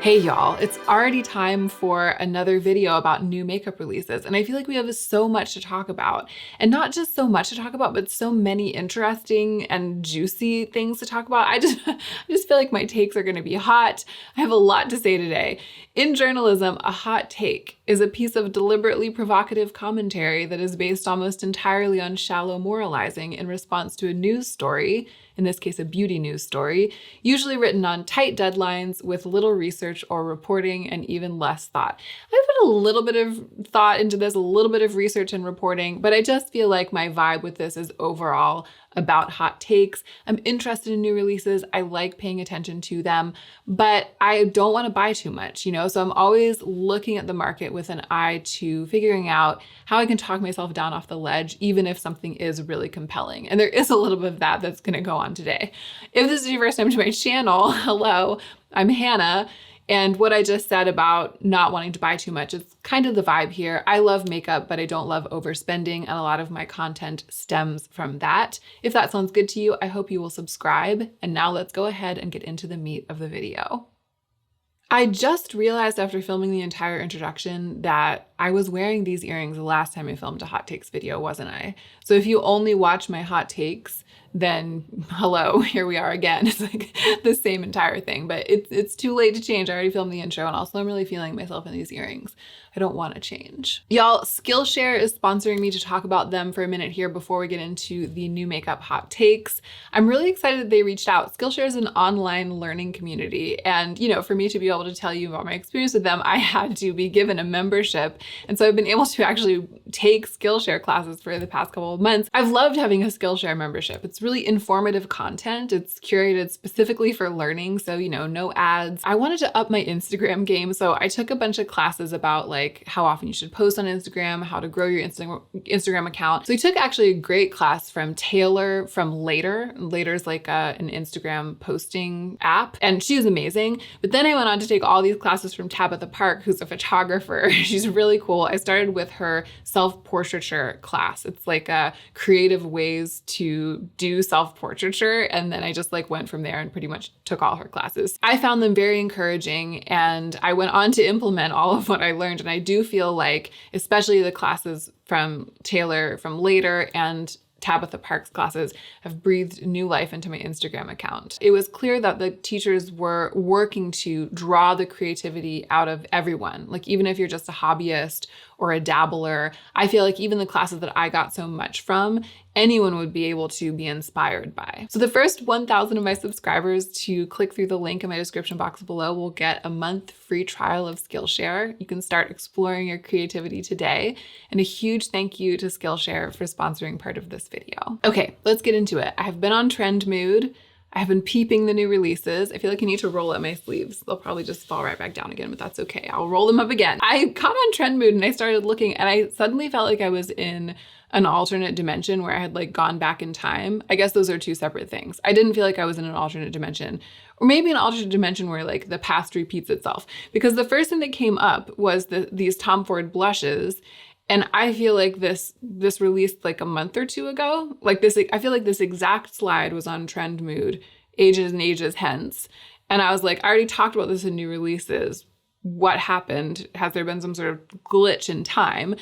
Hey y'all, it's already time for another video about new makeup releases, and I feel like we have so much to talk about. And not just so much to talk about, but so many interesting and juicy things to talk about. I just feel like my takes are gonna be hot. I have a lot to say today. In journalism, a hot take is a piece of deliberately provocative commentary that is based almost entirely on shallow moralizing in response to a news story, in this case a beauty news story, usually written on tight deadlines with little research or reporting and even less thought. I put a little bit of thought into this, a little bit of research and reporting, but I just feel like my vibe with this is overall about hot takes. I'm interested in new releases. I like paying attention to them, but I don't want to buy too much, so I'm always looking at the market with an eye to figuring out how I can talk myself down off the ledge, even if something is really compelling. And there is a little bit of that that's going to go on today. If this is your first time to my channel, hello, I'm Hannah. And what I just said about not wanting to buy too much is kind of the vibe here. I love makeup, but I don't love overspending, and a lot of my content stems from that. If that sounds good to you, I hope you will subscribe. And now let's go ahead and get into the meat of the video. I just realized after filming the entire introduction that I was wearing these earrings the last time I filmed a hot takes video, wasn't I? So if you only watch my hot takes, then hello, here we are again. It's like the same entire thing, but it's too late to change. I already filmed the intro, and also I'm really feeling myself in these earrings. I don't want to change. Y'all, Skillshare is sponsoring me to talk about them for a minute here before we get into the new makeup hot takes. I'm really excited that they reached out. Skillshare is an online learning community, and for me to be able to tell you about my experience with them, I had to be given a membership. And so I've been able to actually take Skillshare classes for the past couple of months. I've loved having a Skillshare membership. It's really informative content. It's curated specifically for learning, so no ads. I wanted to up my Instagram game, so I took a bunch of classes about how often you should post on Instagram, how to grow your Instagram account. So I took actually a great class from Taylor from Later. Later's like an Instagram posting app, and she was amazing. But then I went on to take all these classes from Tabitha Park, who's a photographer. She's really cool. I started with her self-portraiture class. It's like creative ways to do self-portraiture, and then I just went from there and pretty much took all her classes. I found them very encouraging, and I went on to implement all of what I learned, and I do feel like, especially the classes from Taylor from Later and Tabitha Park's classes, have breathed new life into my Instagram account. It was clear that the teachers were working to draw the creativity out of everyone. Even if you're just a hobbyist or a dabbler, I feel like even the classes that I got so much from, anyone would be able to be inspired by. So the first 1,000 of my subscribers to click through the link in my description box below will get a month free trial of Skillshare. You can start exploring your creativity today. And a huge thank you to Skillshare for sponsoring part of this video. Okay, let's get into it. I have been on trend mood. I have been peeping the new releases. I feel like I need to roll up my sleeves. They'll probably just fall right back down again, but that's okay. I'll roll them up again. I caught on trend mood and I started looking, and I suddenly felt like I was in an alternate dimension where I had gone back in time. I guess those are two separate things. I didn't feel like I was in an alternate dimension, or maybe an alternate dimension where the past repeats itself. Because the first thing that came up was these Tom Ford blushes. And I feel like this released a month or two ago. I feel like this exact slide was on Trend Mood ages and ages hence. And I was like, I already talked about this in new releases. What happened? Has there been some sort of glitch in time?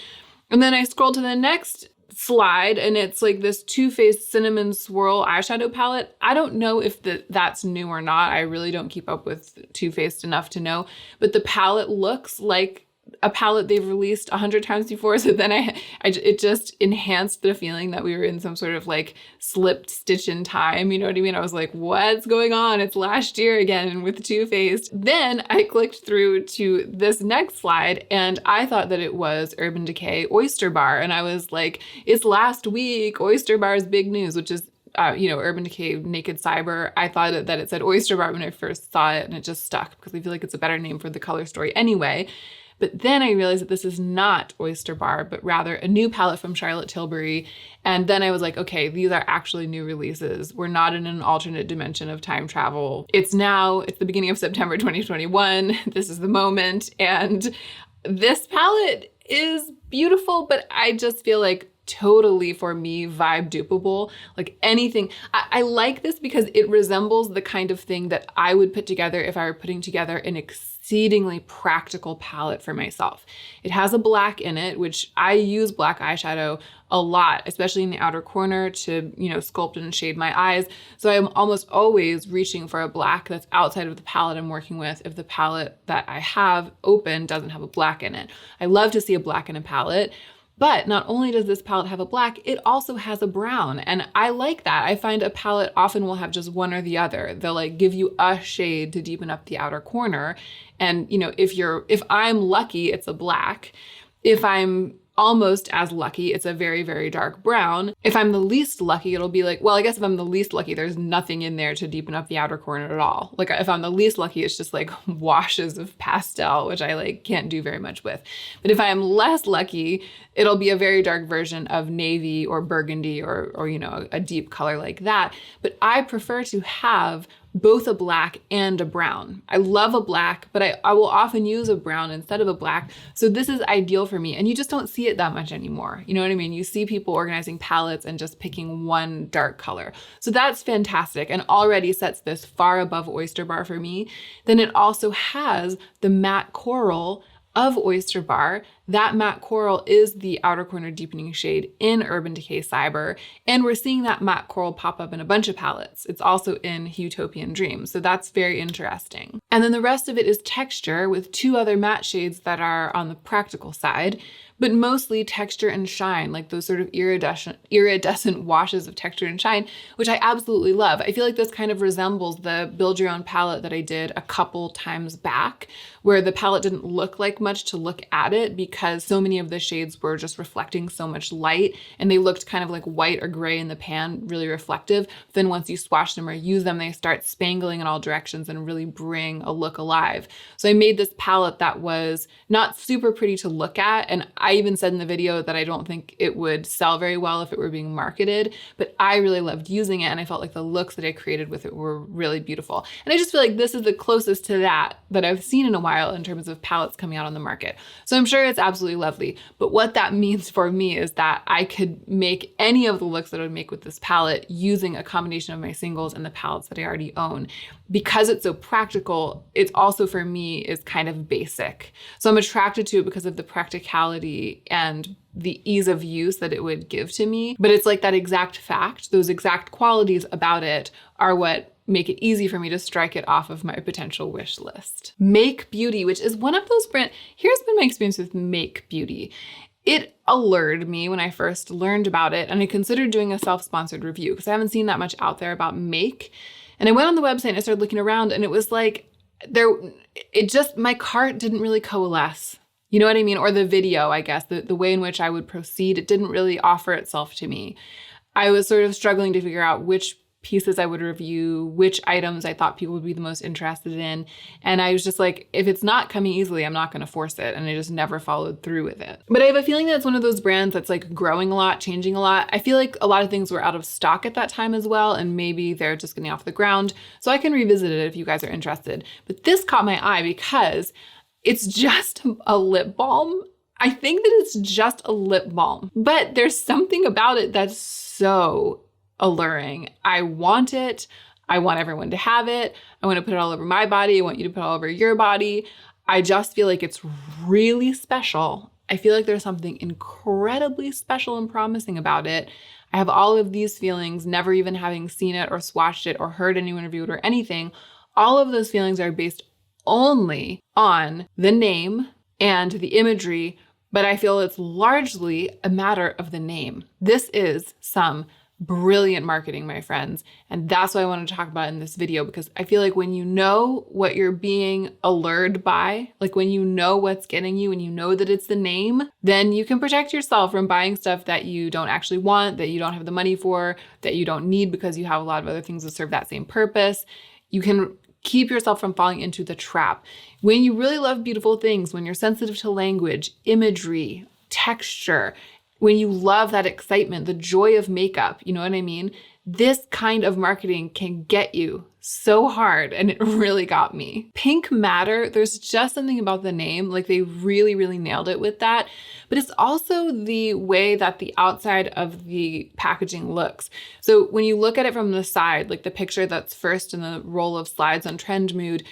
And then I scrolled to the next slide, and it's this Too Faced Cinnamon Swirl eyeshadow palette. I don't know if that's new or not. I really don't keep up with Too Faced enough to know. But the palette looks like a palette they've released 100 times before. So then it just enhanced the feeling that we were in some sort of slipped stitch in time. You know what I mean? I was like, what's going on? It's last year again with Too Faced. Then I clicked through to this next slide, and I thought that it was Urban Decay Oyster Bar. And I was like, it's last week, Oyster Bar's big news, which is Urban Decay Naked Cyber. I thought that it said Oyster Bar when I first saw it, and it just stuck because I feel like it's a better name for the color story anyway. But then I realized that this is not Oyster Bar, but rather a new palette from Charlotte Tilbury. And then I was like, okay, these are actually new releases. We're not in an alternate dimension of time travel. It's the beginning of September 2021. This is the moment. And this palette is beautiful, but I just feel like totally, for me, vibe dupeable. Like anything. I like this because it resembles the kind of thing that I would put together if I were putting together an exceedingly exceedingly practical palette for myself. It has a black in it, which I use black eyeshadow a lot, especially in the outer corner to, sculpt and shade my eyes. So I'm almost always reaching for a black that's outside of the palette I'm working with if the palette that I have open doesn't have a black in it. I love to see a black in a palette. But not only does this palette have a black, it also has a brown. And I like that. I find a palette often will have just one or the other. They'll like give you a shade to deepen up the outer corner. And if I'm lucky, it's a black. If I'm almost as lucky, it's a very, very dark brown. If I'm the least lucky, it'll be like, well, I guess if I'm the least lucky, there's nothing in there to deepen up the outer corner at all. Like if I'm the least lucky, it's just like washes of pastel, which I can't do very much with. But if I am less lucky, it'll be a very dark version of navy or burgundy or a deep color like that. But I prefer to have both a black and a brown. I love a black, but I will often use a brown instead of a black. So this is ideal for me. And you just don't see it that much anymore. You know what I mean? You see people organizing palettes and just picking one dark color. So that's fantastic and already sets this far above Oyster Bar for me. Then it also has the matte coral of Oyster Bar. That matte coral is the outer corner deepening shade in Urban Decay Cyber. And we're seeing that matte coral pop up in a bunch of palettes. It's also in Utopian Dream. So that's very interesting. And then the rest of it is texture with two other matte shades that are on the practical side, but mostly texture and shine, like those sort of iridescent washes of texture and shine, which I absolutely love. I feel like this kind of resembles the Build Your Own palette that I did a couple times back, where the palette didn't look like much to look at it because so many of the shades were just reflecting so much light and they looked kind of like white or gray in the pan, really reflective. Then once you swatch them or use them, they start spangling in all directions and really bring a look alive. So I made this palette that was not super pretty to look at, and I even said in the video that I don't think it would sell very well if it were being marketed, but I really loved using it and I felt like the looks that I created with it were really beautiful. And I just feel like this is the closest to that I've seen in a while in terms of palettes coming out on the market. So I'm sure it's absolutely lovely, but what that means for me is that I could make any of the looks that I would make with this palette using a combination of my singles and the palettes that I already own. Because it's so practical, it's also for me is kind of basic. So I'm attracted to it because of the practicality and the ease of use that it would give to me. But it's like that exact fact, those exact qualities about it are what make it easy for me to strike it off of my potential wish list. Make Beauty, which is one of those brands. Here's been my experience with Make Beauty. It allured me when I first learned about it, and I considered doing a self-sponsored review because I haven't seen that much out there about Make. And I went on the website and I started looking around, and it was like, my cart didn't really coalesce. You know what I mean? Or the video, I guess, the way in which I would proceed, it didn't really offer itself to me. I was sort of struggling to figure out which pieces I would review, which items I thought people would be the most interested in. And I was just like, if it's not coming easily, I'm not going to force it. And I just never followed through with it. But I have a feeling that it's one of those brands that's like growing a lot, changing a lot. I feel like a lot of things were out of stock at that time as well. And maybe they're just getting off the ground. So I can revisit it if you guys are interested. But this caught my eye because it's just a lip balm. I think that it's just a lip balm, but there's something about it that's so alluring. I want it. I want everyone to have it. I want to put it all over my body. I want you to put it all over your body. I just feel like it's really special. I feel like there's something incredibly special and promising about it. I have all of these feelings, never even having seen it or swatched it or heard anyone review it or anything. All of those feelings are based only on the name and the imagery, but I feel it's largely a matter of the name. This is some brilliant marketing, my friends. And that's what I wanted to talk about in this video, because I feel like when you know what you're being allured by, like when you know what's getting you and you know that it's the name, then you can protect yourself from buying stuff that you don't actually want, that you don't have the money for, that you don't need because you have a lot of other things that serve that same purpose. You can keep yourself from falling into the trap. When you really love beautiful things, when you're sensitive to language, imagery, texture, when you love that excitement, the joy of makeup, you know what I mean? This kind of marketing can get you so hard, and it really got me. Pink Matter, there's just something about the name, like they really, really nailed it with that. But it's also the way that the outside of the packaging looks. So when you look at it from the side, like the picture that's first in the roll of slides on Trend Mood,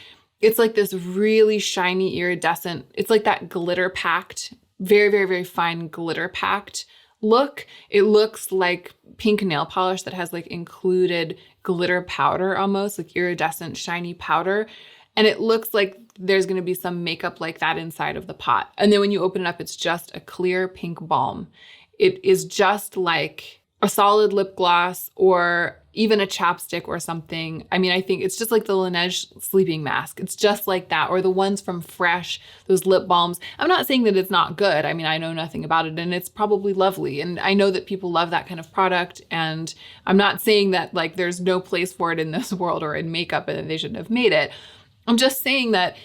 It's like this really shiny iridescent, it's like that glitter packed, very, very, very fine glitter packed look. It looks like pink nail polish that has like included glitter powder, almost like iridescent shiny powder. And it looks like there's going to be some makeup like that inside of the pot. And then when you open it up, it's just a clear pink balm. It is just like a solid lip gloss or even a chapstick or something. I mean, I think it's just like the Laneige sleeping mask. It's just like that. Or the ones from Fresh, those lip balms. I'm not saying that it's not good. I mean, I know nothing about it and it's probably lovely. And I know that people love that kind of product. And I'm not saying that like there's no place for it in this world or in makeup and that they shouldn't have made it. I'm just saying that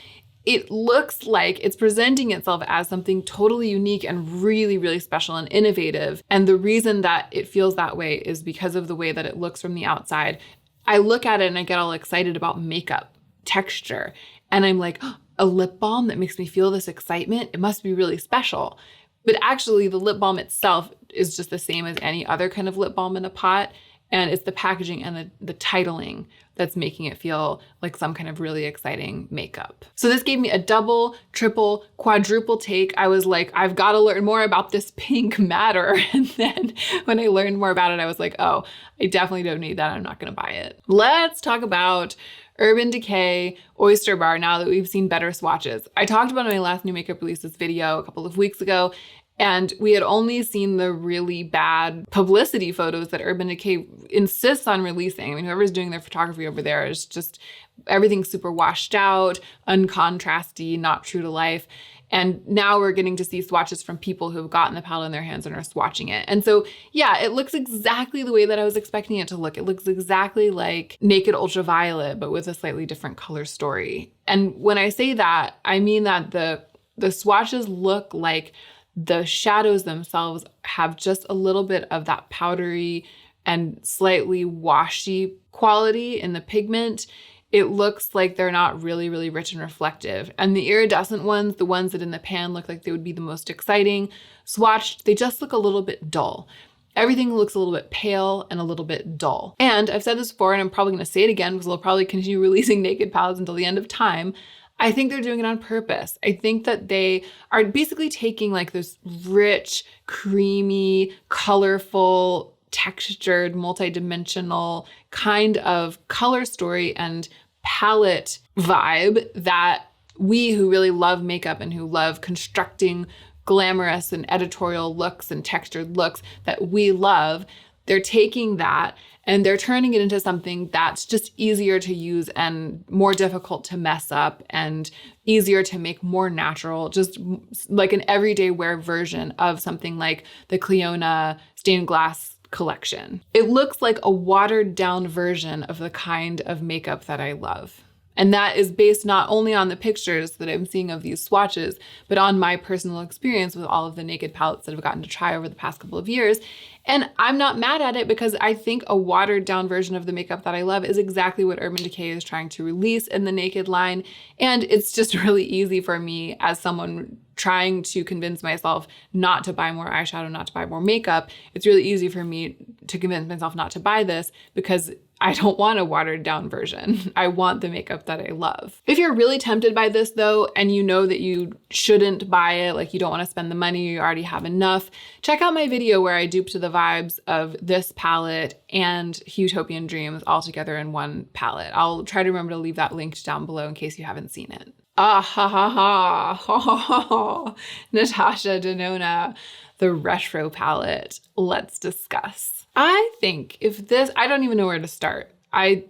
it looks like it's presenting itself as something totally unique and really, really special and innovative. And the reason that it feels that way is because of the way that it looks from the outside. I look at it and I get all excited about makeup, texture, and I'm like, oh, a lip balm that makes me feel this excitement, it must be really special. But actually the lip balm itself is just the same as any other kind of lip balm in a pot. And it's the packaging and the titling that's making it feel like some kind of really exciting makeup. So this gave me a double, triple, quadruple take. I was like, I've got to learn more about this pink matter. And then when I learned more about it, I was like, oh, I definitely don't need that. I'm not going to buy it. Let's talk about Urban Decay Oyster Bar now that we've seen better swatches. I talked about it in my last new makeup releases video a couple of weeks ago. And we had only seen the really bad publicity photos that Urban Decay insists on releasing. I mean, whoever's doing their photography over there is just everything super washed out, uncontrasty, not true to life. And now we're getting to see swatches from people who have gotten the palette in their hands and are swatching it. And so, yeah, it looks exactly the way that I was expecting it to look. It looks exactly like Naked Ultraviolet, but with a slightly different color story. And when I say that, I mean that the swatches look like the shadows themselves have just a little bit of that powdery and slightly washy quality in the pigment. It looks like they're not really, really rich and reflective. And the iridescent ones, the ones that in the pan look like they would be the most exciting, swatched, they just look a little bit dull. Everything looks a little bit pale and a little bit dull. And I've said this before, and I'm probably gonna say it again because they'll probably continue releasing naked palettes until the end of time. I think they're doing it on purpose. I think that they are basically taking like this rich, creamy, colorful, textured, multidimensional kind of color story and palette vibe that we who really love makeup and who love constructing glamorous and editorial looks and textured looks that we love, they're taking that and they're turning it into something that's just easier to use and more difficult to mess up and easier to make more natural, just like an everyday wear version of something like the Clionadh stained glass collection. It looks like a watered down version of the kind of makeup that I love. And that is based not only on the pictures that I'm seeing of these swatches, but on my personal experience with all of the naked palettes that I've gotten to try over the past couple of years. And I'm not mad at it because I think a watered down version of the makeup that I love is exactly what Urban Decay is trying to release in the naked line. And it's just really easy for me as someone trying to convince myself not to buy more eyeshadow, not to buy more makeup. It's really easy for me to convince myself not to buy this because I don't want a watered down version. I want the makeup that I love. If you're really tempted by this though, and you know that you shouldn't buy it, like you don't want to spend the money, you already have enough, check out my video where I duped the vibes of this palette and Utopian Dreams all together in one palette. I'll try to remember to leave that linked down below in case you haven't seen it. Ah ha ha ha, ha ha ha, NATASHA DENONA, the retro palette. Let's discuss. I think if this, I don't even know where to start. I'm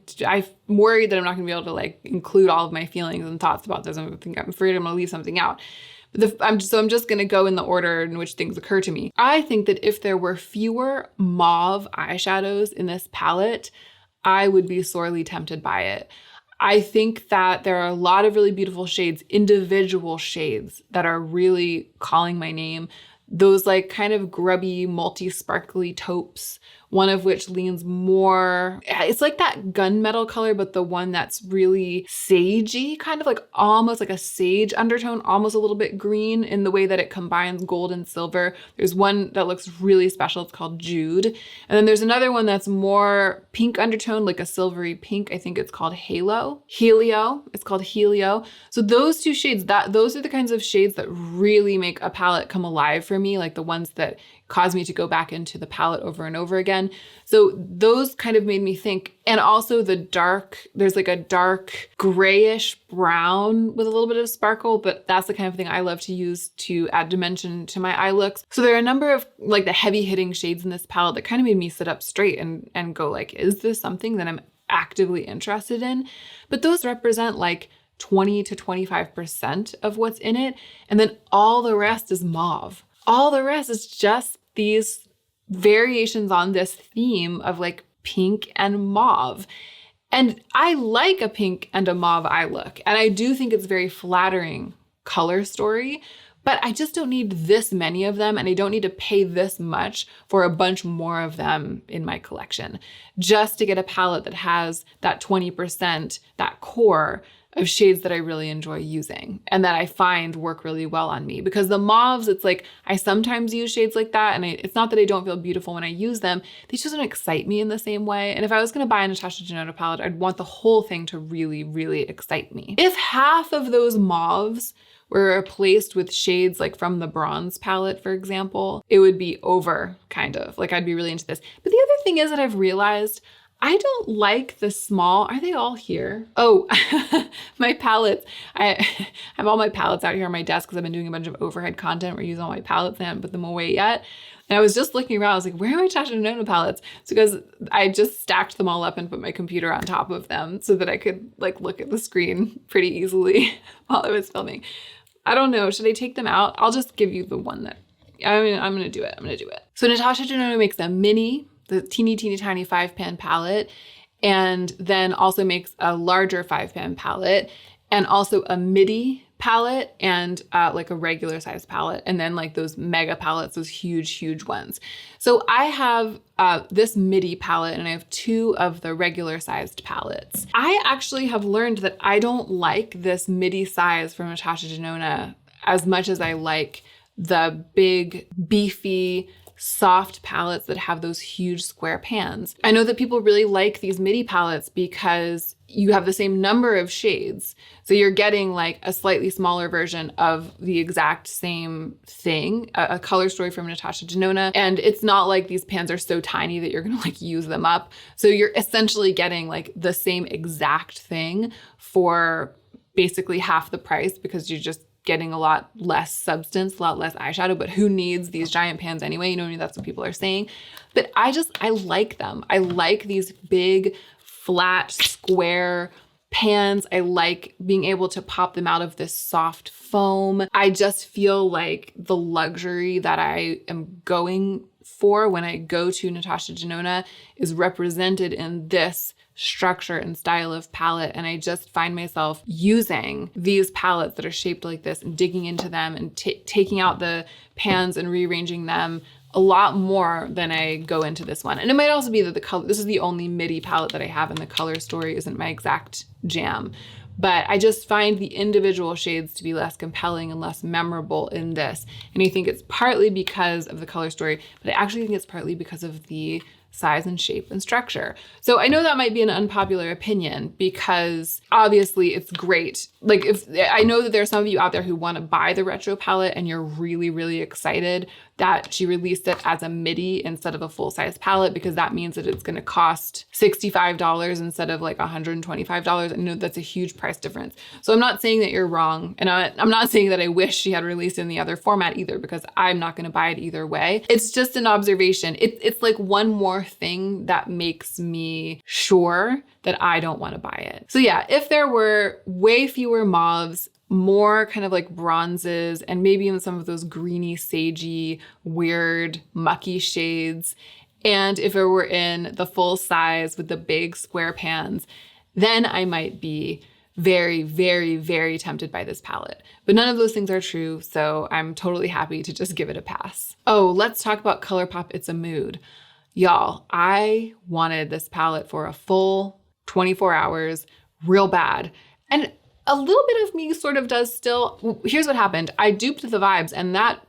worried that I'm not gonna be able to like include all of my feelings and thoughts about this. I'm afraid I'm gonna leave something out. But I'm just gonna go in the order in which things occur to me. I think that if there were fewer mauve eyeshadows in this palette, I would be sorely tempted by it. I think that there are a lot of really beautiful shades, individual shades that are really calling my name. Those like kind of grubby, multi-sparkly taupes one of which leans more, it's like that gunmetal color, but the one that's really sagey, kind of like almost like a sage undertone, almost a little bit green in the way that it combines gold and silver. There's one that looks really special. It's called Jude. And then there's another one that's more pink undertone, like a silvery pink. I think it's called Helio. It's called Helio. So those two shades, those are the kinds of shades that really make a palette come alive for me, like the ones that cause me to go back into the palette over and over again. So those kind of made me think, and also the dark, there's like a dark grayish brown with a little bit of sparkle, but that's the kind of thing I love to use to add dimension to my eye looks. So there are a number of like the heavy hitting shades in this palette that kind of made me sit up straight and go like, is this something that I'm actively interested in? But those represent like 20 to 25% of what's in it. And then all the rest is mauve. All the rest is just these variations on this theme of like pink and mauve. And I like a pink and a mauve eye look. And I do think it's very flattering color story, but I just don't need this many of them. And I don't need to pay this much for a bunch more of them in my collection just to get a palette that has that 20%, that core of shades that I really enjoy using and that I find work really well on me. Because the mauves, it's like, I sometimes use shades like that, and it's not that I don't feel beautiful when I use them, they just don't excite me in the same way. And if I was gonna buy a Natasha Denona palette, I'd want the whole thing to really, really excite me. If half of those mauves were replaced with shades like from the bronze palette, for example, it would be over, kind of. Like I'd be really into this. But the other thing is that I've realized I don't like the small, are they all here? Oh, my palettes. I have all my palettes out here on my desk because I've been doing a bunch of overhead content where I use all my palettes and I haven't put them away yet. And I was just looking around, I was like, where are my Natasha Denona palettes? It's because I just stacked them all up and put my computer on top of them so that I could like look at the screen pretty easily while I was filming. I don't know, should I take them out? I'll just give you the one that, I'm gonna do it. So Natasha Denona makes a mini, the teeny tiny 5-pan palette, and then also makes a larger 5-pan palette, and also a midi palette, and like a regular size palette, and then like those mega palettes, those huge ones. So I have this midi palette, and I have 2 of the regular sized palettes. I actually have learned that I don't like this midi size from Natasha Denona as much as I like the big, beefy, soft palettes that have those huge square pans. I know that people really like these midi palettes because you have the same number of shades. So you're getting like a slightly smaller version of the exact same thing, a color story from Natasha Denona. And it's not like these pans are so tiny that you're gonna like use them up. So you're essentially getting like the same exact thing for basically half the price because you're just getting a lot less substance, a lot less eyeshadow, but who needs these giant pans anyway? You know what I mean? That's what people are saying. But I like them. I like these big, flat, square pans. I like being able to pop them out of this soft foam. I just feel like the luxury that I am going for when I go to Natasha Denona is represented in this structure and style of palette. And I just find myself using these palettes that are shaped like this and digging into them and taking out the pans and rearranging them a lot more than I go into this one. And it might also be that the color, this is the only midi palette that I have and the color story isn't my exact jam. But I just find the individual shades to be less compelling and less memorable in this. And I think it's partly because of the color story, but I actually think it's partly because of the size and shape and structure. So I know that might be an unpopular opinion because obviously it's great. Like if I know that there are some of you out there who want to buy the retro palette and you're really, really excited that she released it as a midi instead of a full-size palette because that means that it's going to cost $65 instead of like $125. I know that's a huge price difference. So I'm not saying that you're wrong. And I'm not saying that I wish she had released it in the other format either because I'm not going to buy it either way. It's just an observation. It's like one more thing that makes me sure that I don't want to buy it. So yeah, if there were way fewer mauves, more kind of like bronzes, and maybe even some of those greeny, sagey, weird, mucky shades, and if it were in the full size with the big square pans, then I might be very, very, very tempted by this palette. But none of those things are true, so I'm totally happy to just give it a pass. Oh, let's talk about ColourPop It's a Mood. Y'all, I wanted this palette for a full 24 hours real bad. And a little bit of me sort of does still. Here's what happened. I duped the Vibes, and that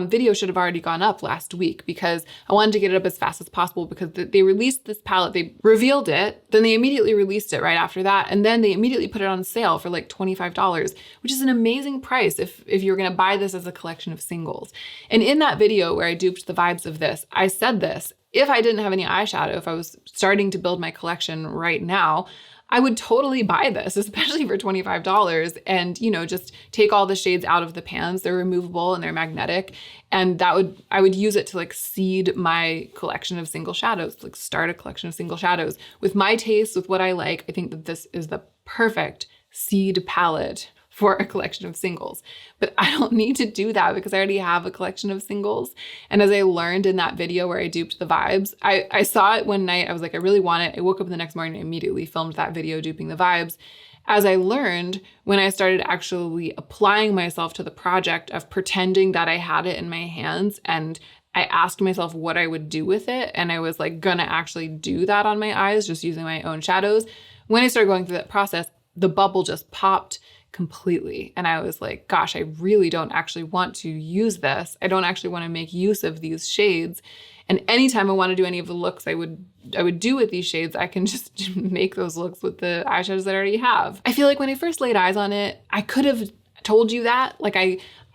video should have already gone up last week because I wanted to get it up as fast as possible because they released this palette. They revealed it, then they immediately released it right after that. And then they immediately put it on sale for like $25, which is an amazing price if you're gonna buy this as a collection of singles. And in that video where I duped the Vibes of this, I said this: if I didn't have any eyeshadow, if I was starting to build my collection right now, I would totally buy this, especially for $25, and, you know, just take all the shades out of the pans. They're removable and they're magnetic. And I would use it to like seed my collection of single shadows, like start a collection of single shadows. With my taste, with what I like, I think that this is the perfect seed palette for a collection of singles. But I don't need to do that because I already have a collection of singles. And as I learned in that video where I duped the Vibes, I saw it one night. I was like, I really want it. I woke up the next morning and immediately filmed that video duping the Vibes. As I learned, when I started actually applying myself to the project of pretending that I had it in my hands, and I asked myself what I would do with it, and I was like gonna actually do that on my eyes, just using my own shadows. When I started going through that process, the bubble just popped completely. And I was like, gosh, I really don't actually want to use this. I don't actually want to make use of these shades. And anytime I want to do any of the looks I would do with these shades, I can just make those looks with the eyeshadows that I already have. I feel like when I first laid eyes on it, I could have told you that. Like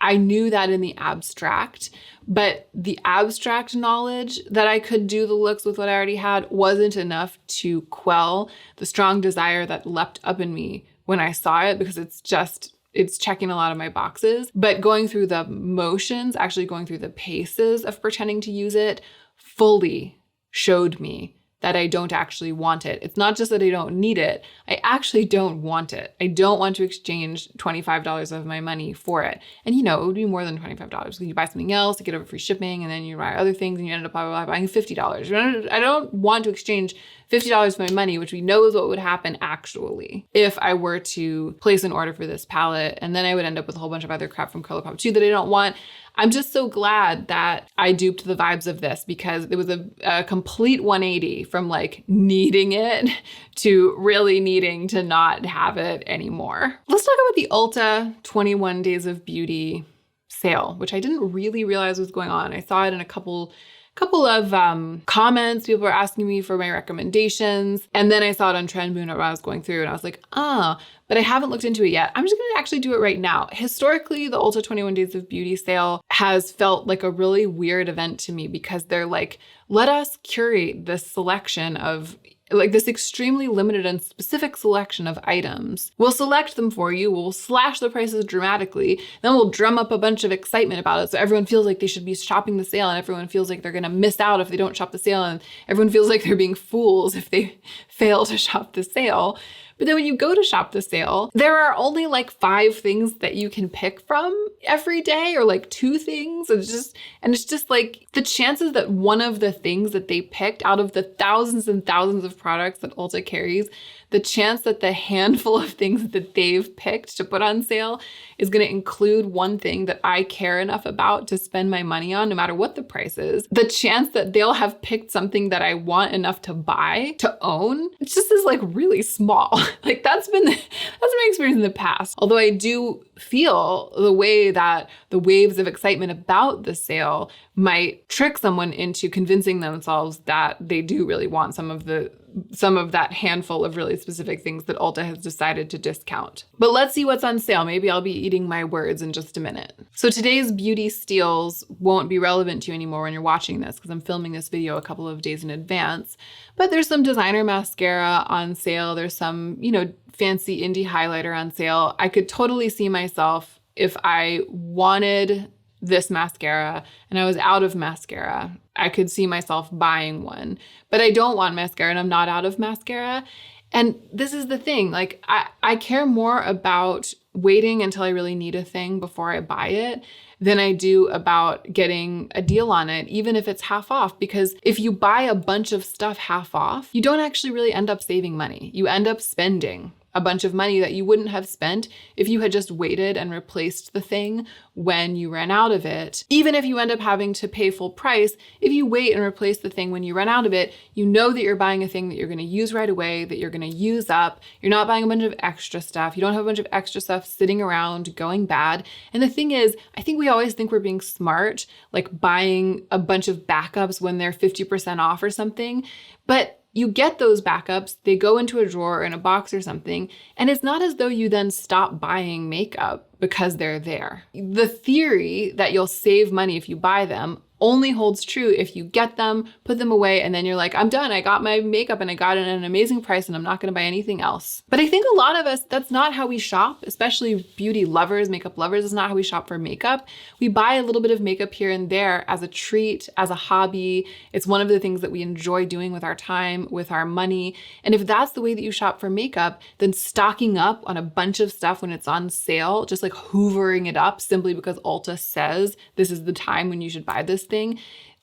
I knew that in the abstract, but the abstract knowledge that I could do the looks with what I already had wasn't enough to quell the strong desire that leapt up in me when I saw it, because it's checking a lot of my boxes. But going through the motions, actually going through the paces of pretending to use it, fully showed me that I don't actually want it. It's not just that I don't need it, I actually don't want it. I don't want to exchange $25 of my money for it. And you know, it would be more than $25. You buy something else to get over free shipping, and then you buy other things and you end up buying $50. I don't want to exchange $50 of my money, which we know is what would happen actually if I were to place an order for this palette, and then I would end up with a whole bunch of other crap from ColourPop too that I don't want. I'm just so glad that I duped the Vibes of this, because it was a complete 180 from like needing it to really needing to not have it anymore. Let's talk about the Ulta 21 Days of Beauty sale, which I didn't really realize was going on. I saw it in a couple of comments. People were asking me for my recommendations. And then I saw it on Trendmoon when I was going through, and I was like, but I haven't looked into it yet. I'm just gonna actually do it right now. Historically, the Ulta 21 Days of Beauty sale has felt like a really weird event to me, because they're like, let us curate this selection of like this extremely limited and specific selection of items. We'll select them for you. We'll slash the prices dramatically. Then we'll drum up a bunch of excitement about it, so everyone feels like they should be shopping the sale, and everyone feels like they're gonna miss out if they don't shop the sale, and everyone feels like they're being fools if they fail to shop the sale. But then when you go to shop the sale, there are only like 5 things that you can pick from every day, or like 2 things. It's just like the chances that one of the things that they picked out of the thousands and thousands of products that Ulta carries, the chance that the handful of things that they've picked to put on sale is going to include one thing that I care enough about to spend my money on, no matter what the price is. The chance that they'll have picked something that I want enough to buy, to own, it just is like really small. Like that's my experience in the past. Although I do feel the way that the waves of excitement about the sale might trick someone into convincing themselves that they do really want some of that handful of really specific things that Ulta has decided to discount. But let's see what's on sale. Maybe I'll be eating my words in just a minute. So today's beauty steals won't be relevant to you anymore when you're watching this, because I'm filming this video a couple of days in advance. But there's some designer mascara on sale. There's some, fancy indie highlighter on sale. I could totally see myself, if I wanted this mascara and I was out of mascara, I could see myself buying one. But I don't want mascara and I'm not out of mascara. And this is the thing, like I care more about waiting until I really need a thing before I buy it than I do about getting a deal on it, even if it's half off. Because if you buy a bunch of stuff half off, you don't actually really end up saving money. You end up spending a bunch of money that you wouldn't have spent if you had just waited and replaced the thing when you ran out of it. Even if you end up having to pay full price, if you wait and replace the thing when you run out of it, you know that you're buying a thing that you're going to use right away, that you're going to use up. You're not buying a bunch of extra stuff. You don't have a bunch of extra stuff sitting around going bad. And the thing is, I think we always think we're being smart, like buying a bunch of backups when they're 50% off or something. But you get those backups, they go into a drawer or in a box or something, and it's not as though you then stop buying makeup because they're there. The theory that you'll save money if you buy them only holds true if you get them, put them away, and then you're like, I'm done. I got my makeup and I got it at an amazing price and I'm not gonna buy anything else. But I think a lot of us, that's not how we shop, especially beauty lovers, makeup lovers, is not how we shop for makeup. We buy a little bit of makeup here and there as a treat, as a hobby. It's one of the things that we enjoy doing with our time, with our money. And if that's the way that you shop for makeup, then stocking up on a bunch of stuff when it's on sale, just like hoovering it up simply because Ulta says this is the time when you should buy this thing,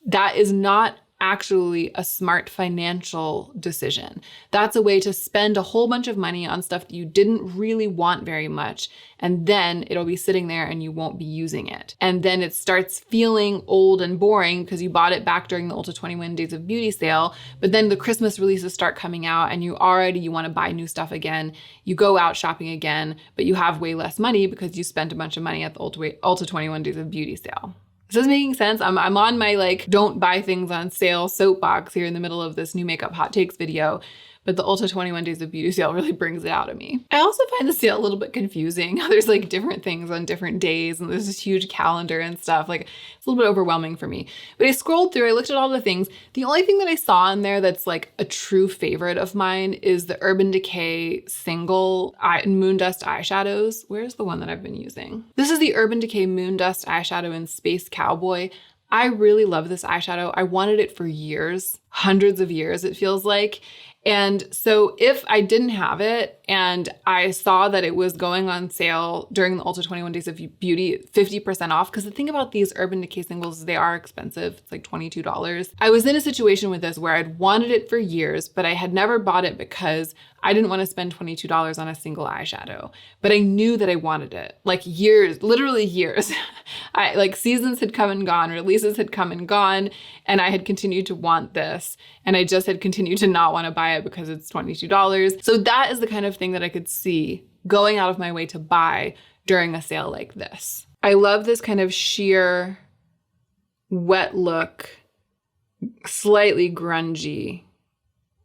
that is not actually a smart financial decision. That's a way to spend a whole bunch of money on stuff that you didn't really want very much, and then it'll be sitting there and you won't be using it. And then it starts feeling old and boring because you bought it back during the Ulta 21 Days of Beauty sale, but then the Christmas releases start coming out and you want to buy new stuff again. You go out shopping again, but you have way less money because you spent a bunch of money at the Ulta 21 Days of Beauty sale. Is this making sense? I'm on my like, don't buy things on sale soapbox here in the middle of this new makeup hot takes video, but the Ulta 21 Days of Beauty sale really brings it out of me. I also find the sale a little bit confusing. There's like different things on different days and there's this huge calendar and stuff. Like it's a little bit overwhelming for me. But I scrolled through, I looked at all the things. The only thing that I saw in there that's like a true favorite of mine is the Urban Decay single Moon Dust eyeshadows. Where's the one that I've been using? This is the Urban Decay Moon Dust eyeshadow in Space Cowboy. I really love this eyeshadow. I wanted it for years, hundreds of years, it feels like. And so if I didn't have it and I saw that it was going on sale during the Ulta 21 Days of Beauty, 50% off, because the thing about these Urban Decay singles is they are expensive. It's like $22. I was in a situation with this where I'd wanted it for years, but I had never bought it because I didn't want to spend $22 on a single eyeshadow, but I knew that I wanted it. Like years, literally years. Like seasons had come and gone, releases had come and gone, and I had continued to want this. And I just had continued to not want to buy it because it's $22. So that is the kind of thing that I could see going out of my way to buy during a sale like this. I love this kind of sheer, wet look, slightly grungy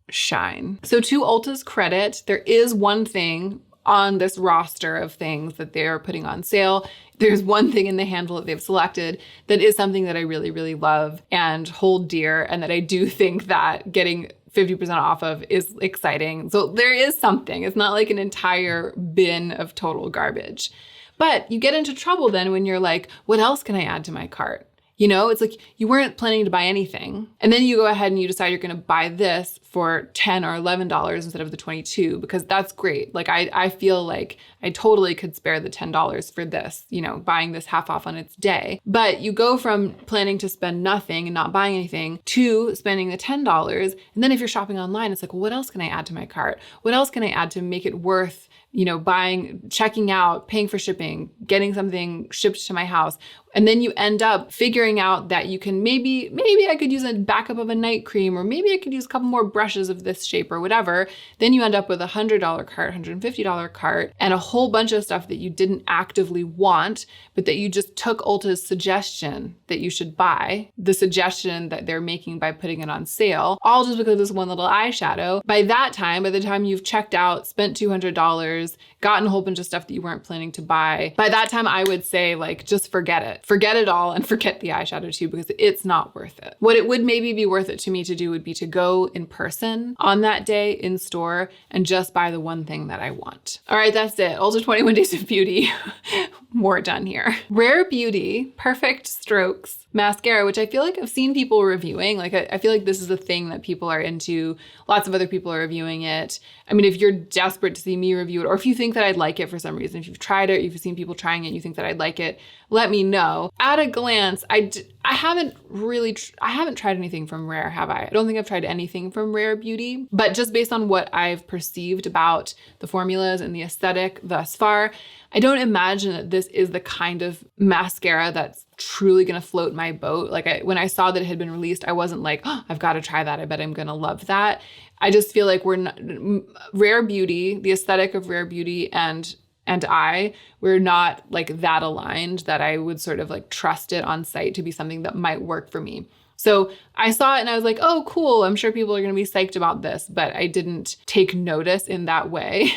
shine. So to Ulta's credit, there is one thing on this roster of things that they're putting on sale. There's one thing in the handle that they've selected that is something that I really, really love and hold dear, and that I do think that getting 50% off of is exciting. So there is something. It's not like an entire bin of total garbage. But you get into trouble then when you're like, what else can I add to my cart? You know, it's like you weren't planning to buy anything. And then you go ahead and you decide you're going to buy this for $10 or $11 instead of the $22, because that's great. Like I feel like I totally could spare the $10 for this, you know, buying this half off on its day. But you go from planning to spend nothing and not buying anything to spending the $10. And then if you're shopping online, it's like, well, what else can I add to my cart? What else can I add to make it worth, you know, buying, checking out, paying for shipping, getting something shipped to my house? And then you end up figuring out that you can maybe I could use a backup of a night cream, or maybe I could use a couple more brushes of this shape or whatever. Then you end up with a $100 cart, $150 cart, and a whole bunch of stuff that you didn't actively want, but that you just took Ulta's suggestion that you should buy, the suggestion that they're making by putting it on sale, all just because of this one little eyeshadow. By the time you've checked out, spent $200, gotten a whole bunch of stuff that you weren't planning to buy, by that time I would say, like, just forget it. Forget it all and forget the eyeshadow too, because it's not worth it. What it would maybe be worth it to me to do would be to go in person on that day in store and just buy the one thing that I want. All right, that's it. Ulta 21 Days of Beauty. We're done here. Rare Beauty Perfect Strokes mascara, which I feel like I've seen people reviewing. Like I feel like this is a thing that people are into. Lots of other people are reviewing it. I mean, if you're desperate to see me review it, or if you think that I'd like it for some reason, if you've tried it, if you've seen people trying it, and you think that I'd like it, let me know. know. At a glance, I haven't tried anything from Rare, have I? I don't think I've tried anything from Rare Beauty, but just based on what I've perceived about the formulas and the aesthetic thus far, I don't imagine that this is the kind of mascara that's truly gonna float my boat. Like when I saw that it had been released, I wasn't like, oh, I've got to try that. I bet I'm gonna love that. I just feel like Rare Beauty, the aesthetic of Rare Beauty and we're not like that aligned that I would sort of like trust it on site to be something that might work for me. So I saw it and I was like, oh, cool. I'm sure people are going to be psyched about this, but I didn't take notice in that way.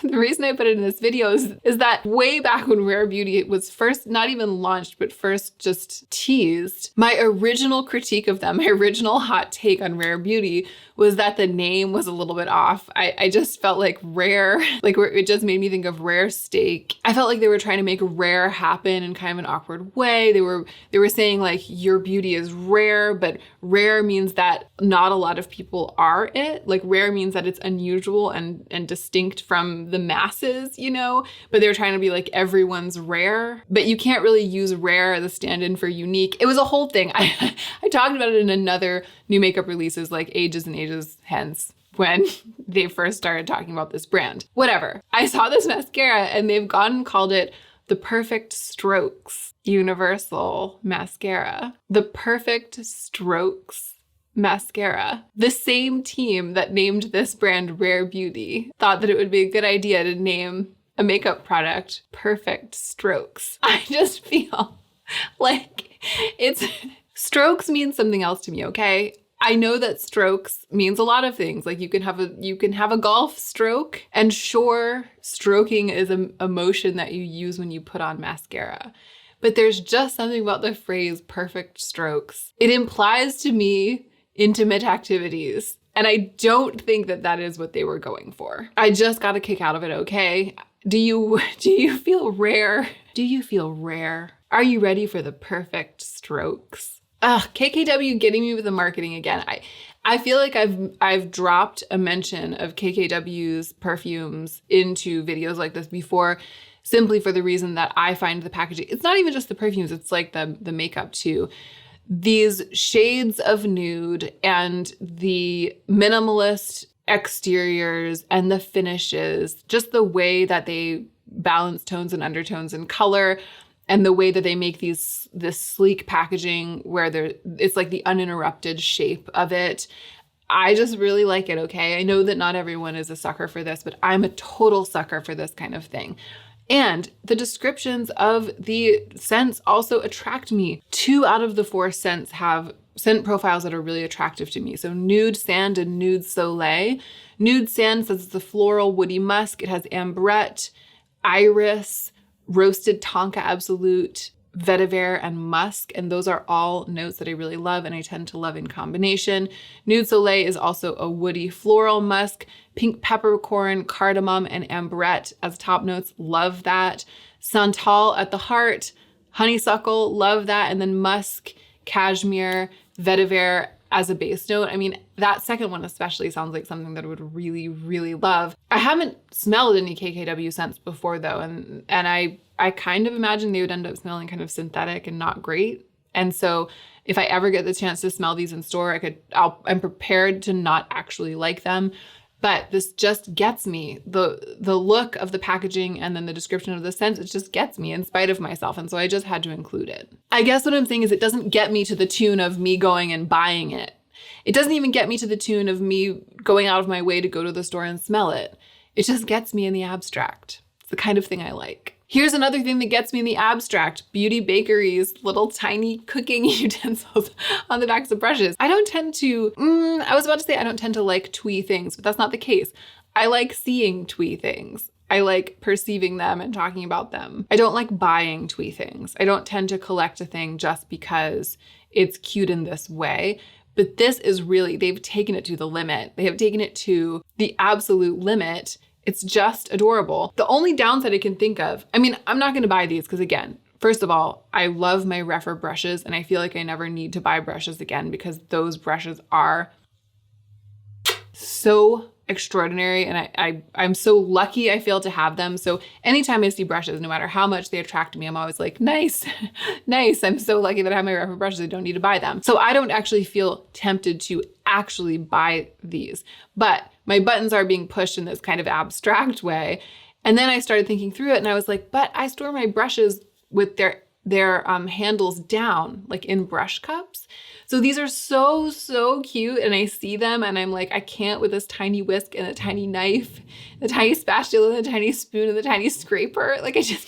The reason I put it in this video is that way back when Rare Beauty was first, not even launched, but first just teased, my original critique of them, my original hot take on Rare Beauty was that the name was a little bit off. I just felt like Rare, like it just made me think of Rare Steak. I felt like they were trying to make rare happen in kind of an awkward way. They were saying like your beauty is rare, but rare means that not a lot of people are it. Like rare means that it's unusual and distinct from the masses, you know? But they were trying to be like everyone's rare, but you can't really use rare as a stand-in for unique. It was a whole thing. I talked about it in another new makeup releases like ages and ages hence when they first started talking about this brand. Whatever. I saw this mascara and they've gone and called it the Perfect Strokes Universal Mascara. The Perfect Strokes Mascara. The same team that named this brand Rare Beauty thought that it would be a good idea to name a makeup product Perfect Strokes. I just feel like strokes means something else to me, okay? I know that strokes means a lot of things. Like you can have a golf stroke, and sure, stroking is a motion that you use when you put on mascara. But there's just something about the phrase perfect strokes. It implies to me intimate activities. And I don't think that that is what they were going for. I just got a kick out of it, okay? Do you feel rare? Do you feel rare? Are you ready for the perfect strokes? Ugh, KKW getting me with the marketing again. I feel like I've dropped a mention of KKW's perfumes into videos like this before, simply for the reason that I find the packaging, it's not even just the perfumes, it's like the makeup too. These shades of nude and the minimalist exteriors and the finishes, just the way that they balance tones and undertones and color, and the way that they make this sleek packaging where it's like the uninterrupted shape of it. I just really like it, okay? I know that not everyone is a sucker for this, but I'm a total sucker for this kind of thing. And the descriptions of the scents also attract me. 2 out of the 4 scents have scent profiles that are really attractive to me. So Nude Sand and Nude Soleil. Nude Sand says it's a floral woody musk. It has ambrette, iris, roasted tonka absolute, vetiver, and musk. And those are all notes that I really love and I tend to love in combination. Nude Soleil is also a woody floral musk. Pink peppercorn, cardamom, and ambrette as top notes. Love that. Santal at the heart, honeysuckle, love that. And then musk, cashmere, vetiver as a base note. I mean, that second one especially sounds like something that I would really, really love. I haven't smelled any KKW scents before though, and I kind of imagine they would end up smelling kind of synthetic and not great. And so if I ever get the chance to smell these in store, I'm prepared to not actually like them. But this just gets me. The look of the packaging and then the description of the scents, it just gets me in spite of myself. And so I just had to include it. I guess what I'm saying is it doesn't get me to the tune of me going and buying it. It doesn't even get me to the tune of me going out of my way to go to the store and smell it. It just gets me in the abstract. It's the kind of thing I like. Here's another thing that gets me in the abstract. Beauty Bakerie's little tiny cooking utensils on the backs of brushes. I don't tend to, I was about to say I don't tend to like twee things, but that's not the case. I like seeing twee things. I like perceiving them and talking about them. I don't like buying twee things. I don't tend to collect a thing just because it's cute in this way. But this is really, they've taken it to the limit. They have taken it to the absolute limit. It's just adorable. The only downside I can think of, I mean, I'm not gonna buy these because again, first of all, I love my Refer brushes and I feel like I never need to buy brushes again because those brushes are so extraordinary, and I'm so lucky I feel to have them. So anytime I see brushes, no matter how much they attract me, I'm always like, nice, nice. I'm so lucky that I have my reference brushes. I don't need to buy them. So I don't actually feel tempted to actually buy these, but my buttons are being pushed in this kind of abstract way. And then I started thinking through it and I was like, but I store my brushes with their handles down, like in brush cups. So these are so, so cute. And I see them and I'm like, I can't with this tiny whisk and a tiny knife, the tiny spatula and the tiny spoon and the tiny scraper. Like I just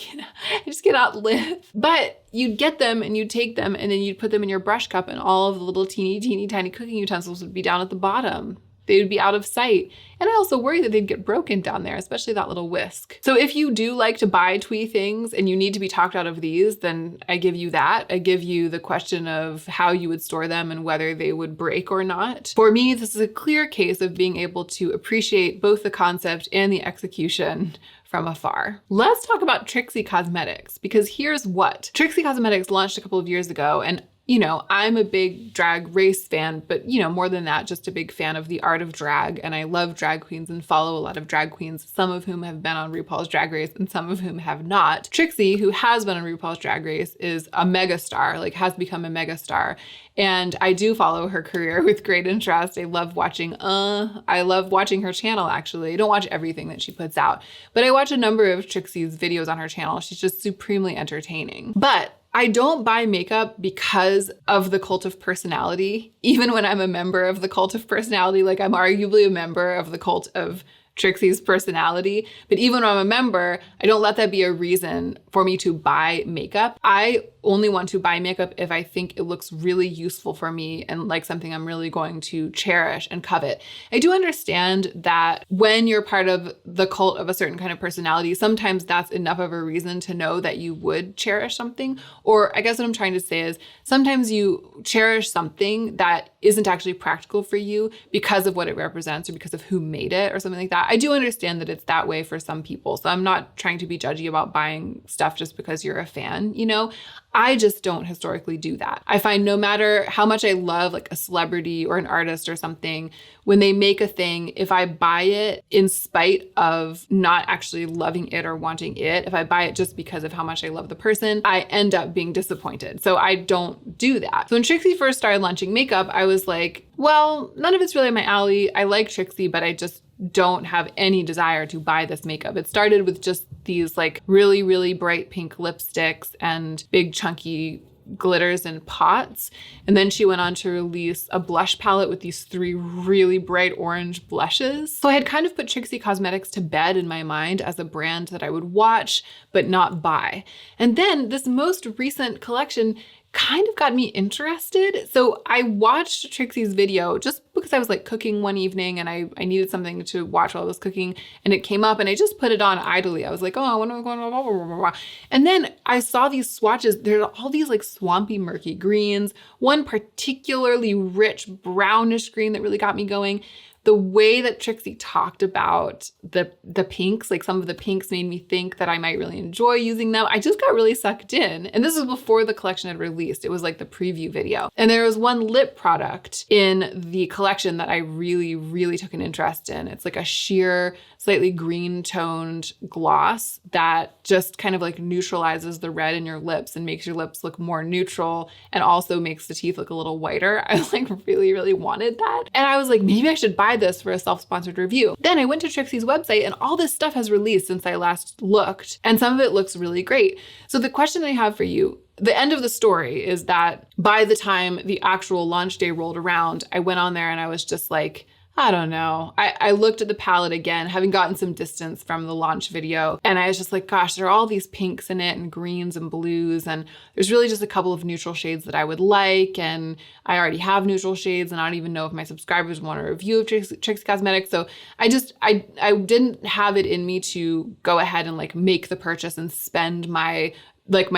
cannot live. But you'd get them and you'd take them and then you'd put them in your brush cup and all of the little teeny tiny cooking utensils would be down at the bottom. They would be out of sight. And I also worry that they'd get broken down there, especially that little whisk. So if you do like to buy twee things and you need to be talked out of these, then I give you that. I give you the question of how you would store them and whether they would break or not. For me, this is a clear case of being able to appreciate both the concept and the execution from afar. Let's talk about Trixie Cosmetics, because here's what. Trixie Cosmetics launched a couple of years ago, and you know, I'm a big Drag Race fan, but you know, more than that, just a big fan of the art of drag. And I love drag queens and follow a lot of drag queens, some of whom have been on RuPaul's Drag Race and some of whom have not. Trixie, who has been on RuPaul's Drag Race, is a megastar, like has become a megastar. And I do follow her career with great interest. I love watching her channel, actually. I don't watch everything that she puts out, but I watch a number of Trixie's videos on her channel. She's just supremely entertaining. But I don't buy makeup because of the cult of personality, even when I'm a member of the cult of personality. Like I'm arguably a member of the cult of Trixie's personality. But even when I'm a member, I don't let that be a reason for me to buy makeup. I only want to buy makeup if I think it looks really useful for me and like something I'm really going to cherish and covet. I do understand that when you're part of the cult of a certain kind of personality, sometimes that's enough of a reason to know that you would cherish something. Or I guess what I'm trying to say is sometimes you cherish something that isn't actually practical for you because of what it represents or because of who made it or something like that. I do understand that it's that way for some people. So I'm not trying to be judgy about buying stuff just because you're a fan, you know? I just don't historically do that. I find no matter how much I love like a celebrity or an artist or something, when they make a thing, if I buy it in spite of not actually loving it or wanting it, if I buy it just because of how much I love the person, I end up being disappointed. So I don't do that. So when Trixie first started launching makeup, I was like, well, none of it's really my alley. I like Trixie, but I just don't have any desire to buy this makeup. It started with just these like really, really bright pink lipsticks and big chunky glitters in pots. And then she went on to release a blush palette with these 3 really bright orange blushes. So I had kind of put Trixie Cosmetics to bed in my mind as a brand that I would watch, but not buy. And then this most recent collection kind of got me interested. So I watched Trixie's video just because I was like cooking one evening and I needed something to watch while I was cooking, and it came up and I just put it on idly. I was like, oh, I wonder what's going on, blah, blah, blah, blah. And then I saw these swatches. There are all these like swampy, murky greens, one particularly rich brownish green that really got me going. The way that Trixie talked about the pinks, like some of the pinks made me think that I might really enjoy using them. I just got really sucked in. And this was before the collection had released. It was like the preview video. And there was one lip product in the collection that I really, really took an interest in. It's like a sheer, slightly green toned gloss that just kind of like neutralizes the red in your lips and makes your lips look more neutral and also makes the teeth look a little whiter. I like really, really wanted that. And I was like, maybe I should buy this for a self-sponsored review. Then I went to Trixie's website and all this stuff has released since I last looked, and some of it looks really great. So the question I have for you, the end of the story is that by the time the actual launch day rolled around, I went on there and I was just like, I don't know. I looked at the palette again, having gotten some distance from the launch video, and I was just like, gosh, there are all these pinks in it and greens and blues, and there's really just a couple of neutral shades that I would like, and I already have neutral shades, and I don't even know if my subscribers want a review of Trixie Cosmetics, so I didn't have it in me to go ahead and like make the purchase and spend my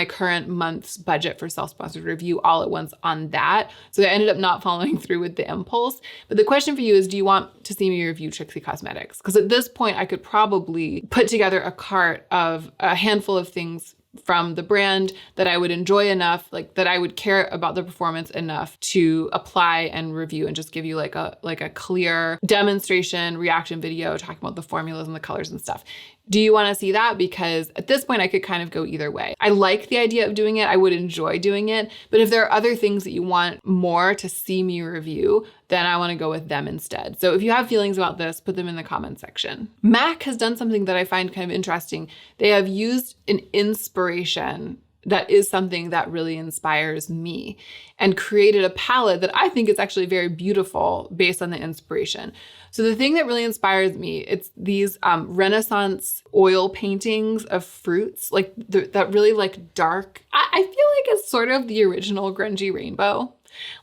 current month's budget for self-sponsored review all at once on that. So I ended up not following through with the impulse. But the question for you is, do you want to see me review Trixie Cosmetics? Because at this point, I could probably put together a cart of a handful of things from the brand that I would enjoy enough, like that I would care about the performance enough to apply and review and just give you like a clear demonstration reaction video talking about the formulas and the colors and stuff. Do you want to see that? Because at this point I could kind of go either way. I like the idea of doing it. I would enjoy doing it. But if there are other things that you want more to see me review, then I want to go with them instead. So if you have feelings about this, put them in the comment section. MAC has done something that I find kind of interesting. They have used an inspiration that is something that really inspires me and created a palette that I think is actually very beautiful based on the inspiration. So the thing that really inspires me, it's these Renaissance oil paintings of fruits, like that really like dark, I feel like it's sort of the original grungy rainbow.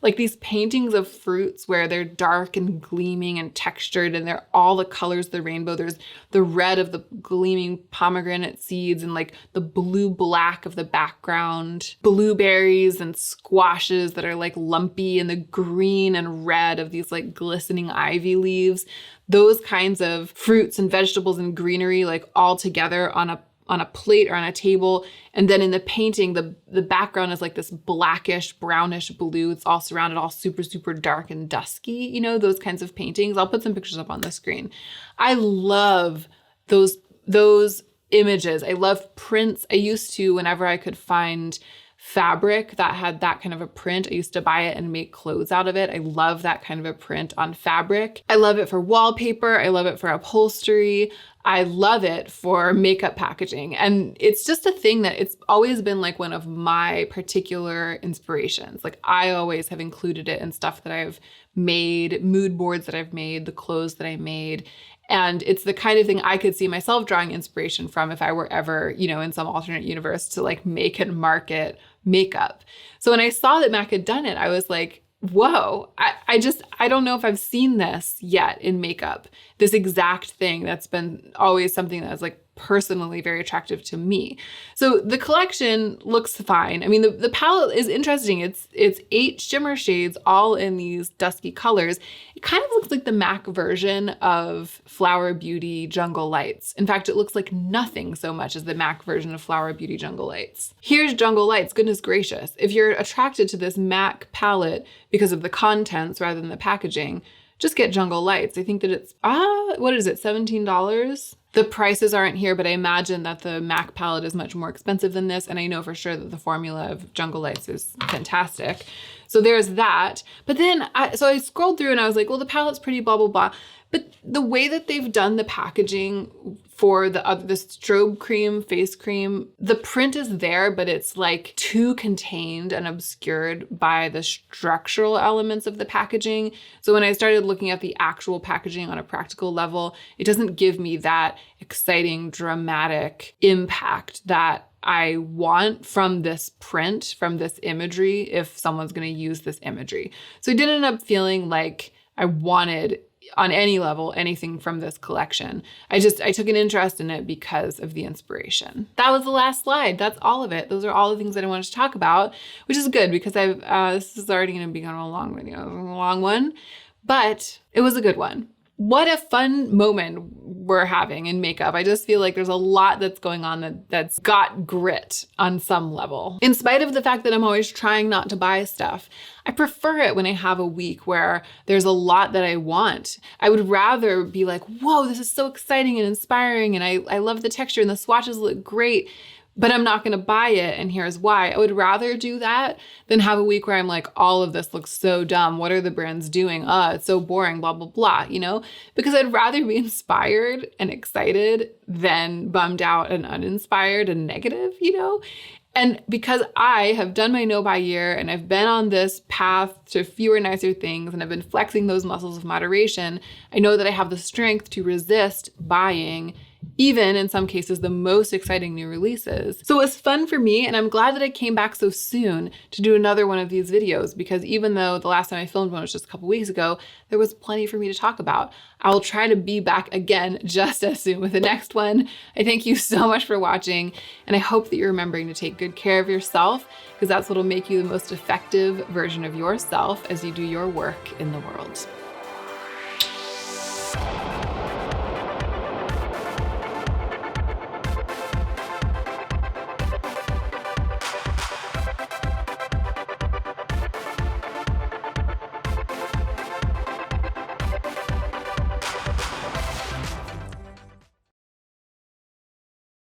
Like these paintings of fruits where they're dark and gleaming and textured and they're all the colors of the rainbow. There's the red of the gleaming pomegranate seeds and like the blue black of the background, blueberries and squashes that are like lumpy, and the green and red of these like glistening ivy leaves. Those kinds of fruits and vegetables and greenery like all together on a plate or on a table. And then in the painting, the background is like this blackish, brownish blue. It's all surrounded, all super, super dark and dusky, you know, those kinds of paintings. I'll put some pictures up on the screen. I love those images. I love prints. I used to, whenever I could find fabric that had that kind of a print, I used to buy it and make clothes out of it. I love that kind of a print on fabric. I love it for wallpaper. I love it for upholstery. I love it for makeup packaging. And it's just a thing that it's always been like one of my particular inspirations. Like I always have included it in stuff that I've made, mood boards that I've made, the clothes that I made. And it's the kind of thing I could see myself drawing inspiration from if I were ever, you know, in some alternate universe to like make and market makeup. So when I saw that MAC had done it, I was like, whoa, I don't know if I've seen this yet in makeup, this exact thing that's been always something that's like personally very attractive to me. So the collection looks fine. I mean, the palette is interesting. It's 8 shimmer shades, all in these dusky colors. It kind of looks like the MAC version of Flower Beauty Jungle Lights. In fact, it looks like nothing so much as the MAC version of Flower Beauty Jungle Lights. Here's Jungle Lights, goodness gracious. If you're attracted to this MAC palette because of the contents rather than the packaging, just get Jungle Lights. I think that it's, what is it, $17? The prices aren't here, but I imagine that the MAC palette is much more expensive than this. And I know for sure that the formula of Jungle Lights is fantastic. So there's that. But then, so I scrolled through and I was like, well, the palette's pretty blah, blah, blah. But the way that they've done the packaging for the strobe cream, face cream, the print is there, but it's like too contained and obscured by the structural elements of the packaging. So when I started looking at the actual packaging on a practical level, it doesn't give me that exciting, dramatic impact that I want from this print, from this imagery, if someone's going to use this imagery. So I didn't end up feeling like I wanted on any level anything from this collection. I took an interest in it because of the inspiration. That was the last slide. That's all of it. Those are all the things that I wanted to talk about, which is good because this is already going to be kind of a long video, a long one, but it was a good one. What a fun moment we're having in makeup. I just feel like there's a lot that's going on that's got grit on some level. In spite of the fact that I'm always trying not to buy stuff, I prefer it when I have a week where there's a lot that I want. I would rather be like, whoa, this is so exciting and inspiring, and I love the texture and the swatches look great, but I'm not gonna buy it, and here's why. I would rather do that than have a week where I'm like, all of this looks so dumb. What are the brands doing? It's so boring, blah, blah, blah, you know? Because I'd rather be inspired and excited than bummed out and uninspired and negative, you know? And because I have done my no-buy year and I've been on this path to fewer, nicer things, and I've been flexing those muscles of moderation, I know that I have the strength to resist buying even in some cases the most exciting new releases. So it was fun for me, and I'm glad that I came back so soon to do another one of these videos, because even though the last time I filmed one was just a couple weeks ago, there was plenty for me to talk about. I will try to be back again just as soon with the next one. I thank you so much for watching, and I hope that you're remembering to take good care of yourself, because that's what will make you the most effective version of yourself as you do your work in the world.